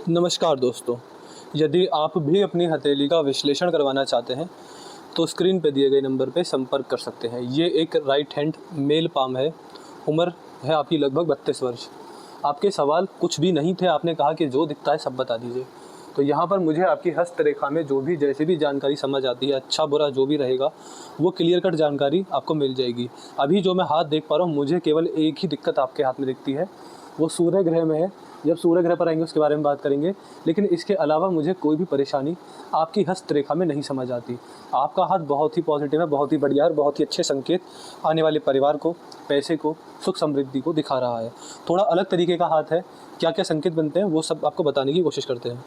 नमस्कार दोस्तों, यदि आप भी अपनी हथेली का विश्लेषण करवाना चाहते हैं, तो स्क्रीन पे दिए गए नंबर पे संपर्क कर सकते हैं। ये एक राइट हैंड मेल पाम है, उम्र है आपकी लगभग 32 वर्ष। आपके सवाल कुछ भी नहीं थे, आपने कहा कि जो दिखता है सब बता दीजिए। तो यहाँ पर मुझे आपकी हस्तरेखा में जो भी जैसे भी जानकारी समझ आती है, अच्छा बुरा जो भी रहेगा, वो क्लियर कट जानकारी आपको मिल जाएगी। अभी जो मैं हाथ देख पा रहा हूँ, मुझे केवल एक ही दिक्कत आपके हाथ में दिखती है, वो सूर्य ग्रह में है। जब सूर्य ग्रह पर आएंगे उसके बारे में बात करेंगे, लेकिन इसके अलावा मुझे कोई भी परेशानी आपकी हस्तरेखा में नहीं समझ आती। आपका हाथ बहुत ही पॉजिटिव है, बहुत ही बढ़िया है और बहुत ही अच्छे संकेत आने वाले परिवार को, पैसे को, सुख समृद्धि को दिखा रहा है। थोड़ा अलग तरीके का हाथ है, क्या क्या संकेत बनते हैं वो सब आपको बताने की कोशिश करते हैं।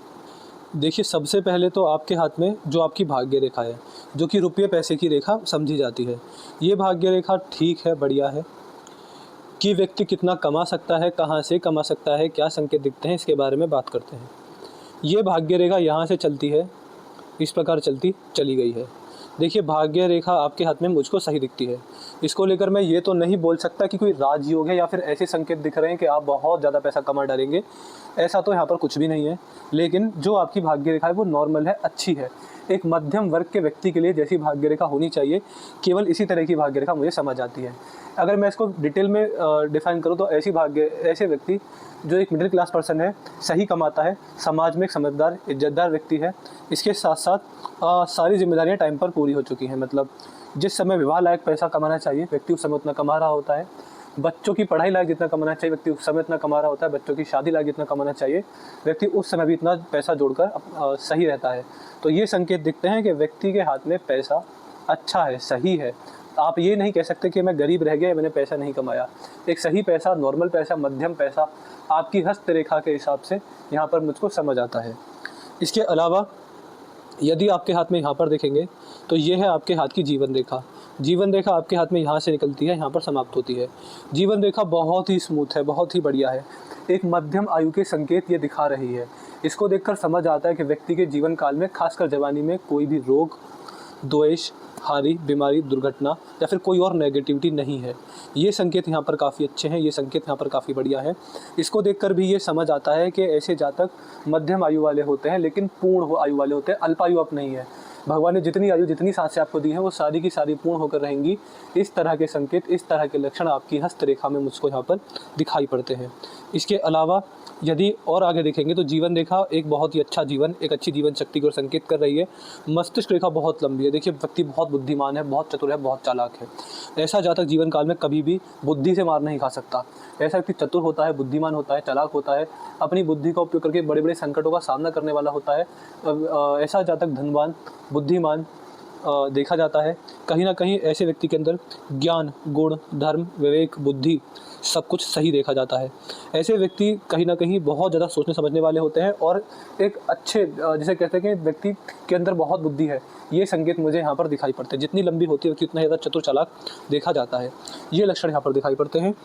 देखिए, सबसे पहले तो आपके हाथ में जो आपकी भाग्य रेखा है, जो कि रुपये पैसे की रेखा समझी जाती है, ये भाग्य रेखा ठीक है, बढ़िया है। कि व्यक्ति कितना कमा सकता है, कहाँ से कमा सकता है, क्या संकेत दिखते हैं, इसके बारे में बात करते हैं। ये भाग्य रेखा यहाँ से चलती है, इस प्रकार चलती चली गई है। देखिए, भाग्य रेखा आपके हाथ में मुझको सही दिखती है। इसको लेकर मैं ये तो नहीं बोल सकता कि कोई राजयोग है या फिर ऐसे संकेत दिख रहे हैं कि आप बहुत ज़्यादा पैसा कमा डालेंगे, ऐसा तो यहाँ पर कुछ भी नहीं है। लेकिन जो आपकी भाग्य रेखा है वो नॉर्मल है, अच्छी है। एक मध्यम वर्ग के व्यक्ति के लिए जैसी भाग्य रेखा होनी चाहिए, केवल इसी तरह की भाग्य रेखा मुझे समझ आती है। अगर मैं इसको डिटेल में डिफाइन करूँ तो ऐसे व्यक्ति जो एक मिडिल क्लास पर्सन है, सही कमाता है, समाज में एक समझदार इज्जतदार व्यक्ति है, इसके साथ साथ सारी जिम्मेदारियां टाइम पर पूरी हो चुकी हैं। मतलब जिस समय विवाह लायक पैसा कमाना चाहिए व्यक्ति उस समय उतना कमा रहा होता है, बच्चों की पढ़ाई लायक जितना कमाना चाहिए व्यक्ति उस समय इतना कमा रहा होता है, बच्चों की शादी लायक जितना कमाना चाहिए व्यक्ति उस समय भी इतना पैसा जोड़कर सही रहता है। तो ये संकेत दिखते हैं कि व्यक्ति के हाथ में पैसा अच्छा है, सही है। आप ये नहीं कह सकते कि मैं गरीब रह गया, मैंने पैसा नहीं कमाया। एक सही पैसा, नॉर्मल पैसा, मध्यम पैसा आपकी हस्तरेखा के हिसाब से यहाँ पर मुझको समझ आता है। इसके अलावा यदि आपके हाथ में यहाँ पर देखेंगे तो ये है आपके हाथ की जीवन रेखा। जीवन रेखा आपके हाथ में यहाँ से निकलती है, यहाँ पर समाप्त होती है। जीवन रेखा बहुत ही स्मूथ है, बहुत ही बढ़िया है। एक मध्यम आयु के संकेत ये दिखा रही है। इसको देखकर समझ आता है कि व्यक्ति के जीवन काल में, खासकर जवानी में, कोई भी रोग, द्वेष, हानि, बीमारी, दुर्घटना या फिर कोई और नेगेटिविटी नहीं है। ये संकेत यहाँ पर काफ़ी अच्छे हैं, ये संकेत यहाँ पर काफ़ी बढ़िया है। इसको देखकर भी ये समझ आता है कि ऐसे जातक मध्यम आयु वाले होते हैं, लेकिन पूर्ण आयु वाले होते हैं, अल्पायु आप नहीं है। भगवान ने जितनी आयु, जितनी सांसें आपको दी हैं वो सारी की सारी पूर्ण होकर रहेंगी। इस तरह के संकेत, इस तरह के लक्षण आपकी हस्तरेखा में मुझको यहाँ पर दिखाई पड़ते हैं। इसके अलावा यदि और आगे देखेंगे तो जीवन रेखा एक बहुत ही अच्छा जीवन, एक अच्छी जीवन शक्ति को संकेत कर रही है। मस्तिष्क रेखा बहुत लंबी है। देखिए, व्यक्ति बहुत बुद्धिमान है, बहुत चतुर है, बहुत चालाक है। ऐसा जातक जीवन काल में कभी भी बुद्धि से मार नहीं खा सकता। ऐसा व्यक्ति चतुर होता है, बुद्धिमान होता है, चालाक होता है, अपनी बुद्धि का उपयोग करके बड़े बड़े संकटों का सामना करने वाला होता है। ऐसा जातक धनवान, बुद्धिमान देखा जाता है। कहीं ना कहीं ऐसे व्यक्ति के अंदर ज्ञान, गुण, धर्म, विवेक, बुद्धि सब कुछ सही देखा जाता है। ऐसे व्यक्ति कहीं ना कहीं बहुत ज़्यादा सोचने समझने वाले होते हैं और एक अच्छे, जिसे कहते हैं कि व्यक्ति के अंदर बहुत बुद्धि है। ये संकेत मुझे यहाँ पर दिखाई पड़ते हैं। जितनी लंबी होती है व्यक्ति उतना ज़्यादा चतुर चालाक देखा जाता है। ये लक्षण यहाँ पर दिखाई पड़ते हैं।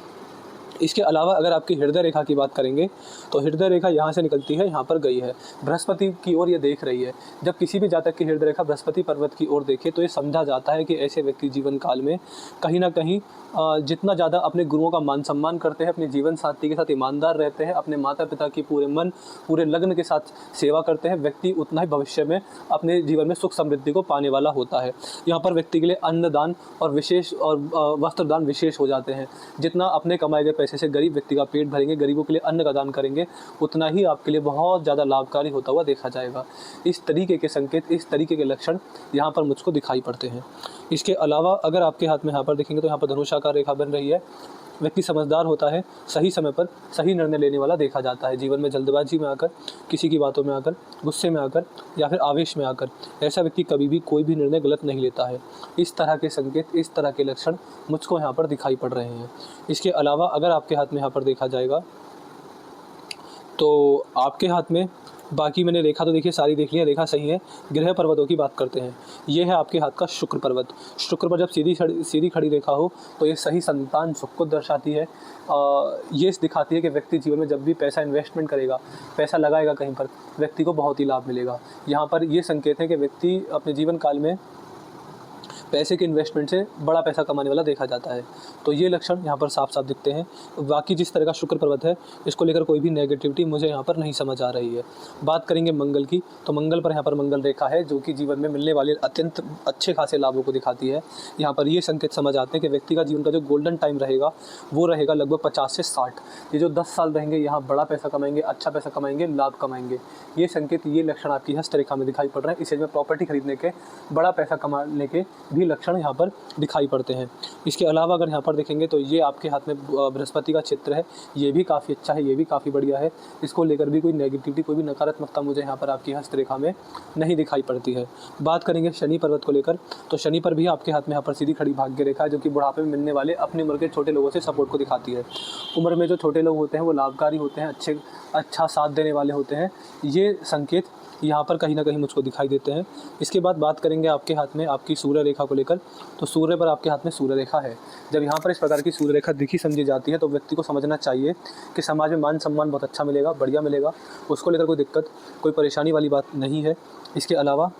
इसके अलावा अगर आपकी हृदय रेखा की बात करेंगे तो हृदय रेखा यहाँ से निकलती है, यहाँ पर गई है, बृहस्पति की ओर ये देख रही है। जब किसी भी जातक की हृदय रेखा बृहस्पति पर्वत की ओर देखे तो ये समझा जाता है कि ऐसे व्यक्ति जीवन काल में कहीं ना कहीं जितना ज़्यादा अपने गुरुओं का मान सम्मान करते हैं, अपने जीवन साथी के साथ ईमानदार रहते हैं, अपने माता पिता की पूरे मन, पूरे लगन के साथ सेवा करते हैं, व्यक्ति उतना ही भविष्य में अपने जीवन में सुख समृद्धि को पाने वाला होता है। यहाँ पर व्यक्ति के लिए अन्नदान और विशेष और वस्त्रदान विशेष हो जाते हैं। जितना अपने कमाए गए पैसे से गरीब व्यक्ति का पेट भरेंगे, गरीबों के लिए अन्न का दान करेंगे, उतना ही आपके लिए बहुत ज़्यादा लाभकारी होता हुआ देखा जाएगा। इस तरीके के संकेत, इस तरीके के लक्षण यहाँ पर मुझको दिखाई पड़ते हैं। इसके अलावा अगर आपके हाथ में यहाँ पर देखेंगे तो यहाँ पर धनुषाकार रेखा बन रही है। व्यक्ति समझदार होता है, सही समय पर सही निर्णय लेने वाला देखा जाता है। जीवन में जल्दबाजी में आकर, किसी की बातों में आकर, गुस्से में आकर या फिर आवेश में आकर ऐसा व्यक्ति कभी भी कोई भी निर्णय गलत नहीं लेता है। इस तरह के संकेत, इस तरह के लक्षण मुझको यहाँ पर दिखाई पड़ रहे हैं। इसके अलावा अगर आपके हाथ में यहाँ पर देखा जाएगा तो आपके हाथ में, बाकी मैंने रेखा तो देखिए सारी देख ली है, रेखा सही है। ग्रह पर्वतों की बात करते हैं। ये है आपके हाथ का शुक्र पर्वत। शुक्र पर जब सीधी खड़ी रेखा हो तो ये सही संतान सुख को दर्शाती है। ये दिखाती है कि व्यक्ति जीवन में जब भी पैसा इन्वेस्टमेंट करेगा, पैसा लगाएगा कहीं पर, व्यक्ति को बहुत ही लाभ मिलेगा। यहाँ पर ये संकेत है कि व्यक्ति अपने जीवन काल में पैसे के इन्वेस्टमेंट से बड़ा पैसा कमाने वाला देखा जाता है। तो ये लक्षण यहाँ पर साफ साफ दिखते हैं। बाकी जिस तरह का शुक्र पर्वत है, इसको लेकर कोई भी नेगेटिविटी मुझे यहाँ पर नहीं समझ आ रही है। बात करेंगे मंगल की, तो मंगल पर यहाँ पर मंगल रेखा है जो कि जीवन में मिलने वाले अत्यंत अच्छे खासे लाभों को दिखाती है। यहाँ पर ये संकेत समझ आते हैं कि व्यक्ति का जीवन का जो गोल्डन टाइम रहेगा वो रहेगा लगभग 50 से 60। ये जो 10 साल रहेंगे यहाँ बड़ा पैसा कमाएंगे, अच्छा पैसा कमाएंगे, लाभ कमाएंगे। ये संकेत, ये लक्षण आपकी हस्तरेखा में दिखाई पड़ रहे हैं। इस एज में प्रॉपर्टी खरीदने के, बड़ा पैसा कमाने के भी लक्षण यहाँ पर दिखाई पड़ते हैं। इसके अलावा अगर यहाँ पर देखेंगे तो ये आपके हाथ में बृहस्पति का चित्र है, ये भी काफ़ी अच्छा है, ये भी काफ़ी बढ़िया है। इसको लेकर भी कोई नेगेटिविटी, कोई भी नकारात्मकता मुझे यहाँ पर आपकी हस्तरेखा में नहीं दिखाई पड़ती है। बात करेंगे शनि पर्वत को लेकर, तो शनि पर भी आपके हाथ में यहाँ पर सीधी खड़ी भाग्य रेखा है जो कि बुढ़ापे में मिलने वाले अपनी उम्र के छोटे लोगों से सपोर्ट को दिखाती है। उम्र में जो छोटे लोग होते हैं वो लाभकारी होते हैं, अच्छा साथ देने वाले होते हैं। ये संकेत यहाँ पर कहीं ना कहीं मुझको दिखाई देते हैं। इसके बाद बात करेंगे आपके हाथ में आपकी सूर्य रेखा को लेकर, तो सूर्य पर आपके हाथ में सूर्य रेखा है। जब यहाँ पर इस प्रकार की सूर्य रेखा दिखी समझी जाती है तो व्यक्ति को समझना चाहिए कि समाज में मान सम्मान बहुत अच्छा मिलेगा, बढ़िया मिलेगा, उसको लेकर कोई दिक्कत, कोई परेशानी वाली बात नहीं है। इसके अलावा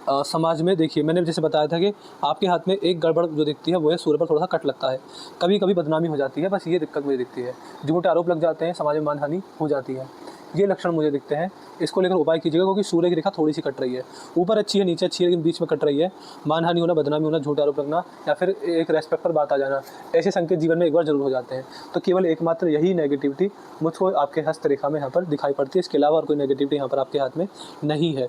समाज में देखिए, मैंने जैसे बताया था कि आपके हाथ में एक गड़बड़ जो दिखती है वो है सूर्य पर थोड़ा सा कट लगता है, कभी कभी बदनामी हो जाती है, बस ये दिक्कत मुझे दिखती है। झूठे आरोप लग जाते हैं, समाज में मानहानि हो जाती है, ये लक्षण मुझे दिखते हैं। इसको लेकर उपाय कीजिएगा क्योंकि सूर्य की रेखा थोड़ी सी कट रही है, ऊपर अच्छी है, नीचे अच्छी है, लेकिन बीच में कट रही है। मानहानि होना, बदनामी होना, झूठा आरोप लगना या फिर एक रेस्पेक्ट पर बात आ जाना, ऐसे संकेत जीवन में एक बार जरूर हो जाते हैं। तो केवल एकमात्र यही नेगेटिविटी मुझको आपके हस्तरेखा में यहाँ पर दिखाई पड़ती है। इसके अलावा और कोई नेगेटिविटी यहाँ पर आपके हाथ में नहीं है।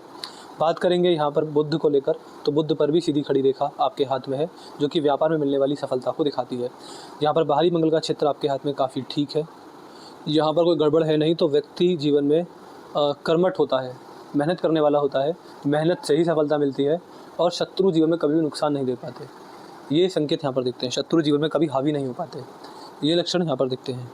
बात करेंगे यहाँ पर बुध को लेकर, तो बुध पर भी सीधी खड़ी रेखा आपके हाथ में है जो कि व्यापार में मिलने वाली सफलता को दिखाती है। यहाँ पर बाहरी मंगल का क्षेत्र आपके हाथ में काफ़ी ठीक है, यहाँ पर कोई गड़बड़ है नहीं। तो व्यक्ति जीवन में कर्मठ होता है, मेहनत करने वाला होता है, मेहनत से ही सफलता मिलती है और शत्रु जीवन में कभी भी नुकसान नहीं दे पाते। ये संकेत यहाँ पर दिखते हैं, शत्रु जीवन में कभी हावी नहीं हो पाते, ये लक्षण यहाँ पर दिखते हैं।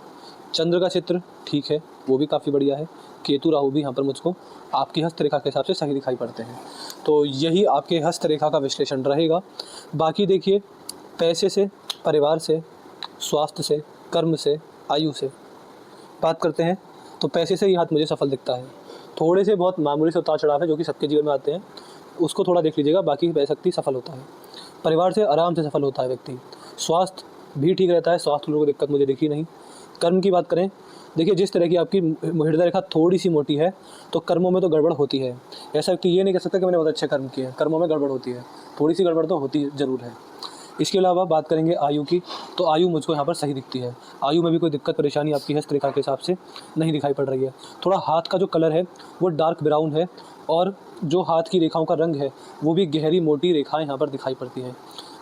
चंद्र का चित्र ठीक है, वो भी काफ़ी बढ़िया है। केतु राहु भी यहाँ पर मुझको आपकी हस्तरेखा के हिसाब से सही दिखाई पड़ते हैं। तो यही आपके हस्तरेखा का विश्लेषण रहेगा। बाकी देखिए, पैसे से, परिवार से, स्वास्थ्य से, कर्म से, आयु से बात करते हैं तो पैसे से ही हाथ मुझे सफल दिखता है। थोड़े से बहुत मामूली से उतार चढ़ाव है जो कि सबके जीवन में आते हैं, उसको थोड़ा देख लीजिएगा, बाकी पैसे सफल होता है। परिवार से आराम से सफल होता है व्यक्ति। स्वास्थ्य भी ठीक रहता है, स्वास्थ्य लोगों को दिक्कत मुझे दिखी नहीं। कर्म की बात करें, देखिए जिस तरह की आपकी हृदय रेखा थोड़ी सी मोटी है तो कर्मों में तो गड़बड़ होती है। ऐसा व्यक्ति ये नहीं कह सकता कि मैंने बहुत अच्छे कर्म किए, कर्मों में गड़बड़ होती है, थोड़ी सी गड़बड़ तो होती ज़रूर है। इसके अलावा बात करेंगे आयु की, तो आयु मुझको यहाँ पर सही दिखती है। आयु में भी कोई दिक्कत परेशानी आपकी हस्तरेखा के हिसाब से नहीं दिखाई पड़ रही है। थोड़ा हाथ का जो कलर है वो डार्क ब्राउन है और जो हाथ की रेखाओं का रंग है वो भी गहरी मोटी रेखाएं यहाँ पर दिखाई पड़ती हैं।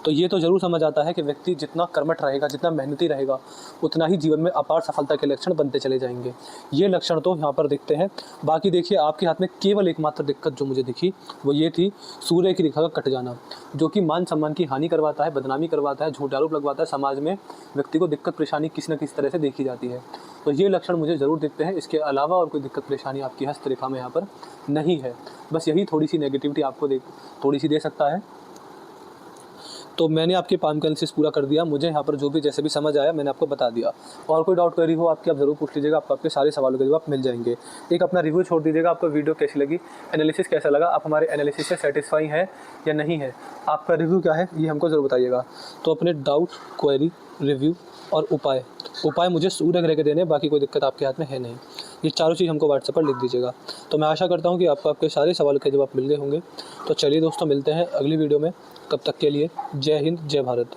तो ये तो ज़रूर समझ आता है कि व्यक्ति जितना कर्मठ रहेगा, जितना मेहनती रहेगा, उतना ही जीवन में अपार सफलता के लक्षण बनते चले जाएंगे। ये लक्षण तो यहाँ पर दिखते हैं। बाकी देखिए, आपके हाथ में केवल एकमात्र दिक्कत जो मुझे दिखी वो ये थी, सूर्य की रेखा का कट जाना, जो कि मान सम्मान की हानि करवाता है, बदनामी करवाता है, झूठा आरोप लगवाता है, समाज में व्यक्ति को दिक्कत परेशानी किसी न किसी तरह से देखी जाती है। तो ये लक्षण मुझे ज़रूर दिखते हैं। इसके अलावा और कोई दिक्कत परेशानी आपकी हस्तरेखा में यहाँ पर नहीं है। बस यही थोड़ी सी नेगेटिविटी आपको थोड़ी सी दे सकता है। तो मैंने आपके पाम का एनालिसिस पूरा कर दिया। मुझे यहाँ पर जो भी जैसे भी समझ आया मैंने आपको बता दिया। और कोई डाउट क्वेरी हो आपकी, आप ज़रूर पूछ लीजिएगा, आपको आपके सारे सवालों के जवाब मिल जाएंगे। एक अपना रिव्यू छोड़ दीजिएगा, आपको वीडियो कैसी लगी, एनालिसिस कैसा लगा, आप हमारे एनालिसिस से सेटिस्फाई हैं या नहीं है, आपका रिव्यू क्या है ये हमको ज़रूर बताइएगा। तो अपने डाउट, क्वेरी, रिव्यू और उपाय मुझे सूर्य ग्रह के देने, बाकी कोई दिक्कत आपके हाथ में है नहीं। ये चारों चीज़ हमको व्हाट्सएप पर लिख दीजिएगा। तो मैं आशा करता हूँ कि आपको आपके सारे सवालों के जवाब मिल गए होंगे। तो चलिए दोस्तों, मिलते हैं अगली वीडियो में। तब तक के लिए जय हिंद, जय भारत।